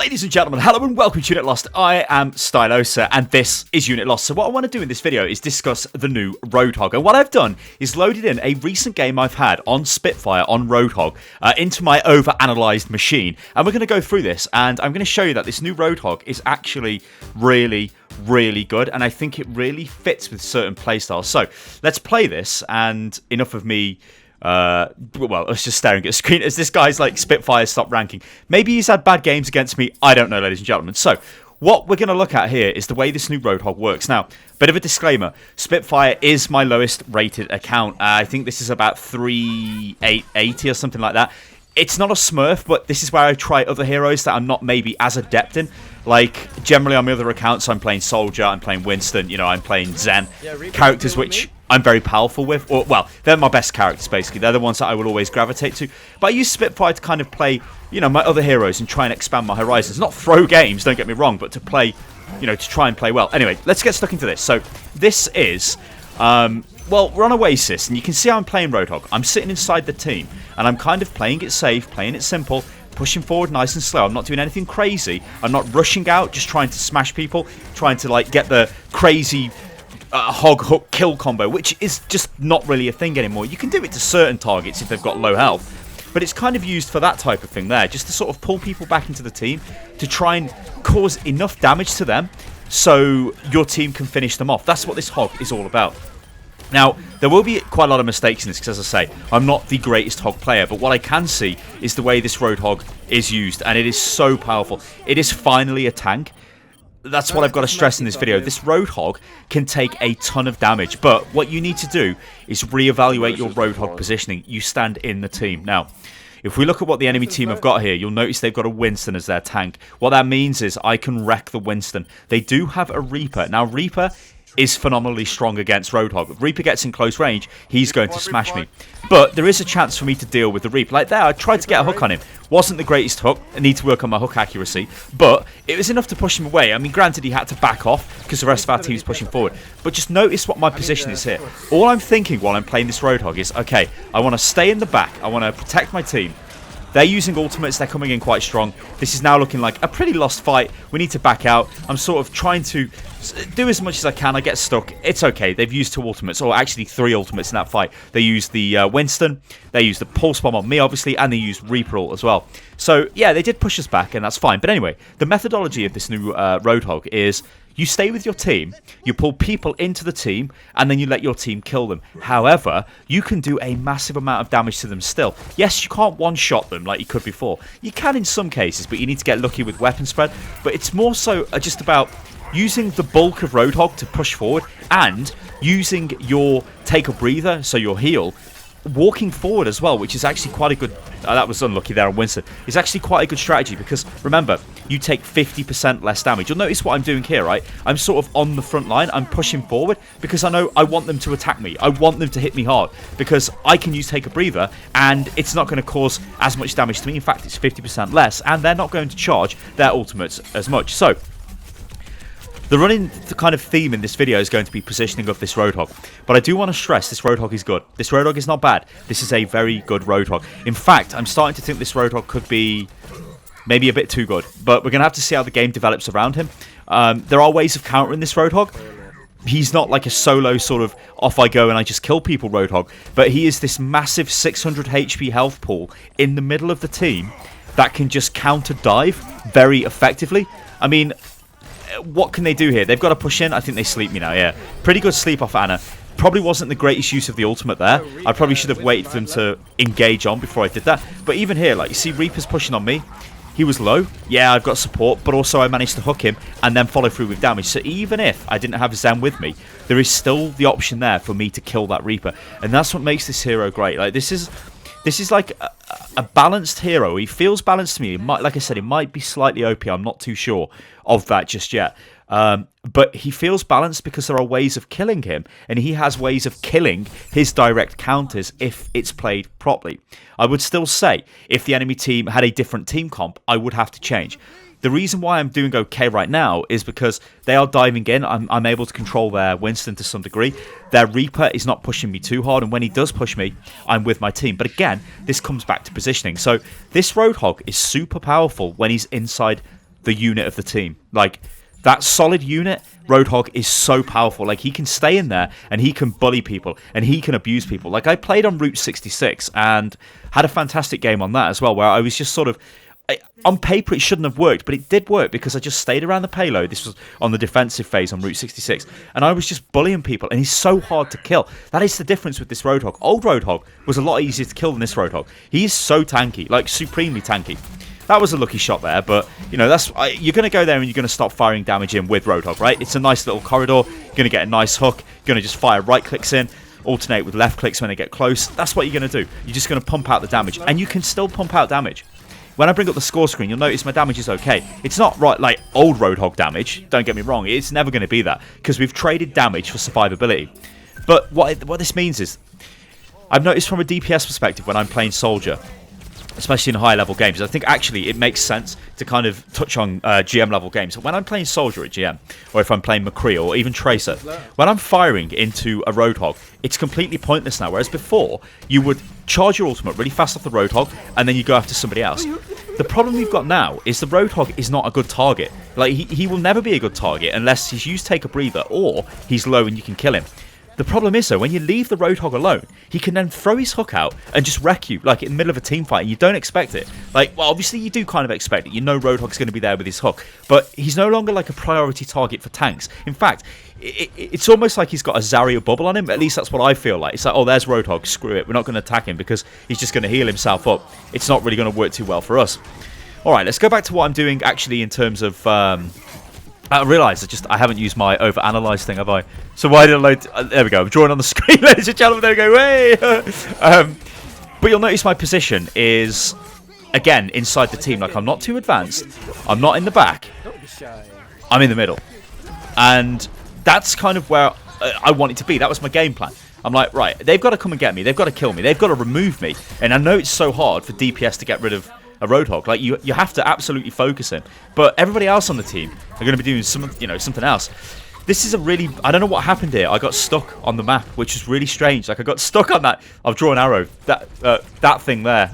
Ladies and gentlemen, hello and welcome to Unit Lost. I am Stylosa and this is Unit Lost. So what I want to do in this video is discuss the new Roadhog. And what I've done is loaded in a recent game I've had on Spitfire on Roadhog into my overanalyzed machine. And we're going to go through this and I'm going to show you that this new Roadhog is actually really good. And I think it really fits with certain playstyles. So let's play this, and enough of me... well, I was just staring at the screen as this guy's like Spitfire stopped ranking. Maybe he's had bad games against me. I don't know, ladies and gentlemen. So what we're going to look at here is the way this new Roadhog works. Now, bit of a disclaimer. Spitfire is my lowest rated account. I think this is about 380 or something like that. It's not a smurf, but this is where I try other heroes that I'm not maybe as adept in. Like, generally on my other accounts, I'm playing Soldier, I'm playing Winston, you know, I'm playing Zen. Characters which I'm very powerful with. Or, well, they're my best characters, basically. They're the ones that I will always gravitate to. But I use Spitfire to kind of play, you know, my other heroes and try and expand my horizons. Not throw games, don't get me wrong, but to play, you know, to try and play well. Anyway, let's get stuck into this. So, this is... well, we're on Oasis, and you can see how I'm playing Roadhog. I'm sitting inside the team, and I'm kind of playing it safe, playing it simple, pushing forward nice and slow. I'm not doing anything crazy. I'm not rushing out, just trying to smash people, trying to, like, get the crazy hog hook kill combo, which is just not really a thing anymore. You can do it to certain targets if they've got low health, but it's kind of used for that type of thing there, just to sort of pull people back into the team, to try and cause enough damage to them so your team can finish them off. That's what this hog is all about. Now, there will be quite a lot of mistakes in this, because as I say, I'm not the greatest hog player, but what I can see is the way this Roadhog is used, and it is so powerful. It is finally a tank. That's what I've got to stress in this video. This Roadhog can take a ton of damage, but what you need to do is reevaluate your Roadhog positioning. You stand in the team. Now, if we look at what the enemy team have got here, you'll notice they've got a Winston as their tank. What that means is I can wreck the Winston. They do have a Reaper. Now, Reaper is phenomenally strong against Roadhog. If Reaper gets in close range, he's going to smash me. But there is a chance for me to deal with the Reaper. Like there, I tried to get a hook on him. Wasn't the greatest hook. I need to work on my hook accuracy. But it was enough to push him away. I mean, granted, he had to back off because the rest of our team is pushing forward. But just notice what my position is here. All I'm thinking while I'm playing this Roadhog is, okay, I want to stay in the back. I want to protect my team. They're using ultimates. They're coming in quite strong. This is now looking like a pretty lost fight. We need to back out. I'm sort of trying to do as much as I can. I get stuck. It's okay. They've used 2 ultimates, or actually 3 ultimates in that fight. They used the Winston. They used the Pulse Bomb on me, obviously, and they used Reaper ult as well. So, yeah, they did push us back, and that's fine. But anyway, the methodology of this new Roadhog is... you stay with your team, you pull people into the team, and then you let your team kill them. However, you can do a massive amount of damage to them still. Yes, you can't one-shot them like you could before. You can in some cases, but you need to get lucky with weapon spread. But it's more so just about using the bulk of Roadhog to push forward, and using your take a breather, so your heal, walking forward as well, which is actually quite a good... that was unlucky there on Winston. It's actually quite a good strategy, because remember, you take 50% less damage. You'll notice what I'm doing here, right? I'm sort of on the front line. I'm pushing forward because I know I want them to attack me. I want them to hit me hard, because I can use take a breather and it's not going to cause as much damage to me. In fact, it's 50% less, and they're not going to charge their ultimates as much. So the running kind of theme in this video is going to be positioning of this Roadhog. But I do want to stress this Roadhog is good. This Roadhog is not bad. This is a very good Roadhog. In fact, I'm starting to think this Roadhog could be maybe a bit too good. But we're going to have to see how the game develops around him. There are ways of countering this Roadhog. He's not like a solo sort of off I go and I just kill people Roadhog. But he is this massive 600 HP health pool in the middle of the team that can just counter dive very effectively. I mean... what can they do here? They've got to push in. I think they sleep me now, yeah. Pretty good sleep off Anna. Probably wasn't the greatest use of the ultimate there. I probably should have waited for them to engage on before I did that. But even here, like, you see Reaper's pushing on me. He was low. Yeah, I've got support, but also I managed to hook him and then follow through with damage. So even if I didn't have Zen with me, there is still the option there for me to kill that Reaper. And that's what makes this hero great. Like, this is like a balanced hero. He feels balanced to me. It might, like I said, it might be slightly OP. I'm not too sure of that just yet. But he feels balanced because there are ways of killing him, and he has ways of killing his direct counters if it's played properly. I would still say, if the enemy team had a different team comp, I would have to change. The reason why I'm doing okay right now is because they are diving in. I'm able to control their Winston to some degree. Their Reaper is not pushing me too hard, and when he does push me, I'm with my team. But again, this comes back to positioning. So this Roadhog is super powerful when he's inside the unit of the team. Like, that solid unit, Roadhog is so powerful. Like, he can stay in there and he can bully people and he can abuse people. Like, I played on Route 66 and had a fantastic game on that as well, where I was just sort of, on paper it shouldn't have worked, but it did work because I just stayed around the payload. This was on the defensive phase on Route 66, and I was just bullying people, and he's so hard to kill. That is the difference with this Roadhog. Old Roadhog was a lot easier to kill than this Roadhog. He is so tanky, like supremely tanky. That was a lucky shot there, but, you know, you're going to go there and you're going to start firing damage in with Roadhog, right? It's a nice little corridor. You're going to get a nice hook. You're going to just fire right clicks in, alternate with left clicks when they get close. That's what you're going to do. You're just going to pump out the damage, and you can still pump out damage. When I bring up the score screen, you'll notice my damage is okay. It's not right like old Roadhog damage, don't get me wrong. It's never going to be that, because we've traded damage for survivability. But what this means is, I've noticed from a DPS perspective when I'm playing Soldier, especially in higher level games, I think actually it makes sense to kind of touch on GM level games. When I'm playing Soldier at GM, or if I'm playing McCree or even Tracer, when I'm firing into a Roadhog, it's completely pointless now. Whereas before, you would charge your ultimate really fast off the Roadhog and then you go after somebody else. The problem we've got now is the Roadhog is not a good target. Like, he will never be a good target unless he's used Take a Breather or he's low and you can kill him. The problem is, though, when you leave the Roadhog alone, he can then throw his hook out and just wreck you, like, in the middle of a team fight, and you don't expect it. Like, well, obviously you do kind of expect it. You know Roadhog's going to be there with his hook, but he's no longer, like, a priority target for tanks. In fact, it's almost like he's got a Zarya bubble on him. At least that's what I feel like. It's like, oh, there's Roadhog, screw it. We're not going to attack him because he's just going to heal himself up. It's not really going to work too well for us. All right, let's go back to what I'm doing, actually, in terms of... I realised I haven't used my overanalyze thing, have I? So why did I load... there we go. I'm drawing on the screen, ladies and gentlemen. There we go. Hey! But you'll notice my position is, again, inside the team. Like, I'm not too advanced. I'm not in the back. I'm in the middle. And that's kind of where I want it to be. That was my game plan. I'm like, right, they've got to come and get me. They've got to kill me. They've got to remove me. And I know it's so hard for DPS to get rid of a Roadhog. Like, you have to absolutely focus him. But everybody else on the team are going to be doing something else. This is a really... I don't know what happened here. I got stuck on the map, which is really strange. Like, I got stuck on that... I'll draw an arrow. That thing there.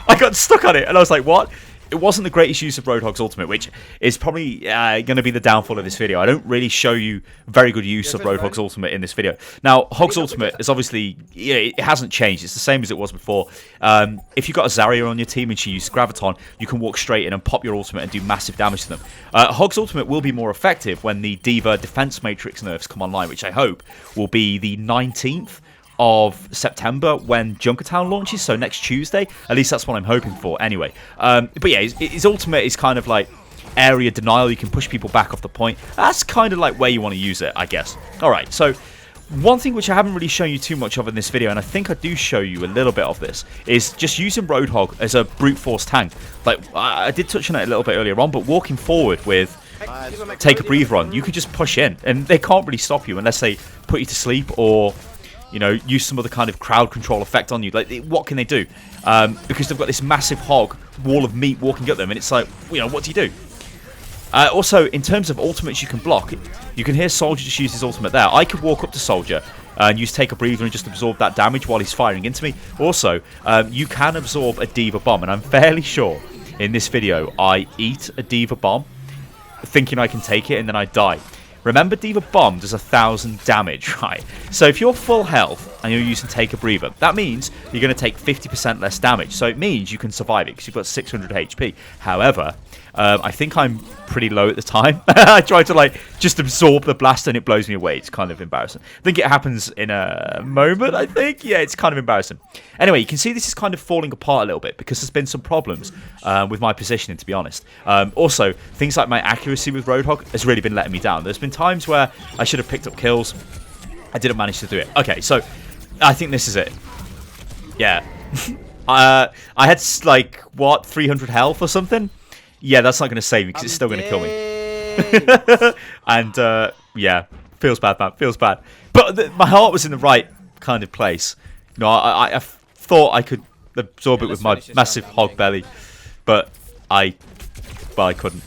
I got stuck on it, and I was like, what? It wasn't the greatest use of Roadhog's ultimate, which is probably going to be the downfall of this video. I don't really show you very good use of Roadhog's ultimate in this video. Now, Hog's ultimate is obviously... it hasn't changed. It's the same as it was before. If you've got a Zarya on your team and she uses Graviton, you can walk straight in and pop your ultimate and do massive damage to them. Hog's ultimate will be more effective when the D.Va defense matrix nerfs come online, which I hope will be the 19th of September when Junkertown launches, so next Tuesday. At least that's what I'm hoping for anyway. But yeah, his ultimate is kind of like area denial. You can push people back off the point. That's kind of like where you want to use it, I guess. Alright, so one thing which I haven't really shown you too much of in this video, and I think I do show you a little bit of this, is just using Roadhog as a brute force tank. Like, I did touch on it a little bit earlier on, but walking forward with Take a Breather on, you can just push in, and they can't really stop you unless they put you to sleep or... you know, use some other kind of crowd control effect on you. Like, what can they do? Because they've got this massive hog wall of meat walking at them, and it's like, you know, what do you do? Also, in terms of ultimates you can block, you can hear Soldier just use his ultimate there. I could walk up to Soldier and use Take a Breather and just absorb that damage while he's firing into me. Also, you can absorb a D.Va bomb, and I'm fairly sure in this video I eat a D.Va bomb thinking I can take it, and then I die. Remember, D.Va Bomb does 1,000 damage, right? So if you're full health and you're using Take a Breather, that means you're going to take 50% less damage. So it means you can survive it because you've got 600 HP. However, I think I'm pretty low at the time. I tried to, like, just absorb the blast and it blows me away. It's kind of embarrassing. I think it happens in a moment, I think. Yeah, it's kind of embarrassing. Anyway, you can see this is kind of falling apart a little bit because there's been some problems with my positioning, to be honest. Also, things like my accuracy with Roadhog has really been letting me down. There's been times where I should have picked up kills. I didn't manage to do it. Okay, so I think this is it. Yeah. I had, like, what, 300 health or something? Yeah, that's not going to save me because it's still going to kill me. And, yeah, feels bad, man. Feels bad. But my heart was in the right kind of place. You know, I thought I could absorb it with my massive hog belly, but I couldn't.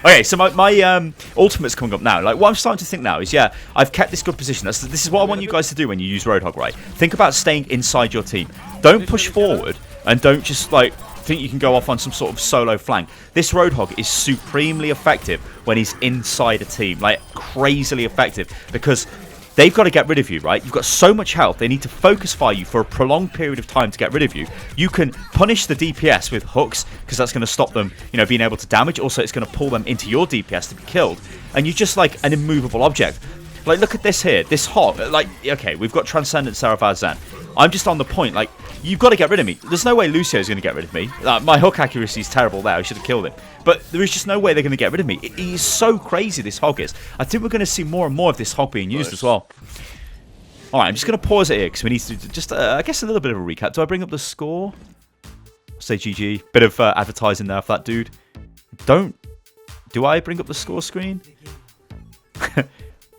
Okay, so my ultimate's coming up now. Like, what I'm starting to think now is, yeah, I've kept this good position. This is what I want you guys to do when you use Roadhog, right? Think about staying inside your team. Don't push forward and don't just, like, think you can go off on some sort of solo flank. This Roadhog is supremely effective when he's inside a team, like crazily effective, because they've got to get rid of you, right? You've got so much health. They need to focus fire you for a prolonged period of time to get rid of you. You can punish the DPS with hooks, because that's going to stop them, you know, being able to damage. Also, it's going to pull them into your DPS to be killed. And you're just like an immovable object. Like, look at this here. This hog. Like, okay, we've got Transcendent Seraph Zen. I'm just on the point. Like, you've got to get rid of me. There's no way Lucio's going to get rid of me. My hook accuracy is terrible there. I should have killed him. But there is just no way they're going to get rid of me. He's so crazy, this hog is. I think we're going to see more and more of this hog being used as well. All right, I'm just going to pause it here because we need to do just, I guess, a little bit of a recap. Do I bring up the score? Say GG. Bit of advertising there for that dude. Do I bring up the score screen?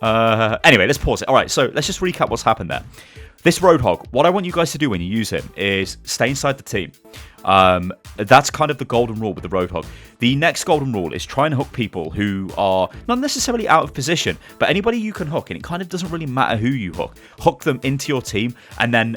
Anyway, let's pause it. All right, so let's just recap what's happened there. This Roadhog, what I want you guys to do when you use him is stay inside the team. That's kind of the golden rule with the Roadhog. The next golden rule is try and hook people who are not necessarily out of position, but anybody you can hook, and it kind of doesn't really matter who you hook. Hook them into your team, and then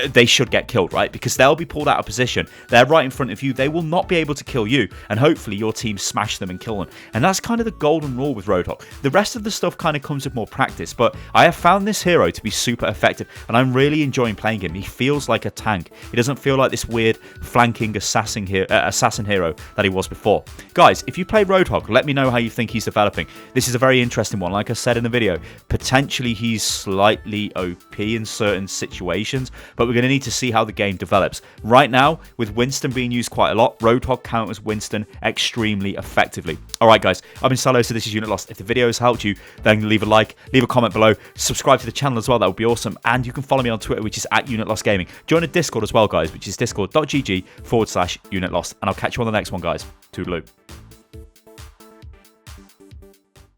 they should get killed, right? Because they'll be pulled out of position. They're right in front of you. They will not be able to kill you, and hopefully your team smash them and kill them. And that's kind of the golden rule with Roadhog. The rest of the stuff kind of comes with more practice, but I have found this hero to be super effective, and I'm really enjoying playing him. He feels like a tank. He doesn't feel like this weird flanking assassin hero that he was before. Guys, if you play Roadhog, let me know how you think he's developing. This is a very interesting one. Like I said in the video, potentially he's slightly OP in certain situations, but we're going to need to see how the game develops. Right now, with Winston being used quite a lot, Roadhog counters Winston extremely effectively. Alright guys, I've been Stylosa, this is Unit Lost. If the video has helped you, then leave a like, leave a comment below, subscribe to the channel as well, that would be awesome, and you can follow me on Twitter, which is @UnitLostGaming. Join a Discord as well, guys, which is discord.gg/UnitLost, and I'll catch you on the next one, guys. Toodaloo.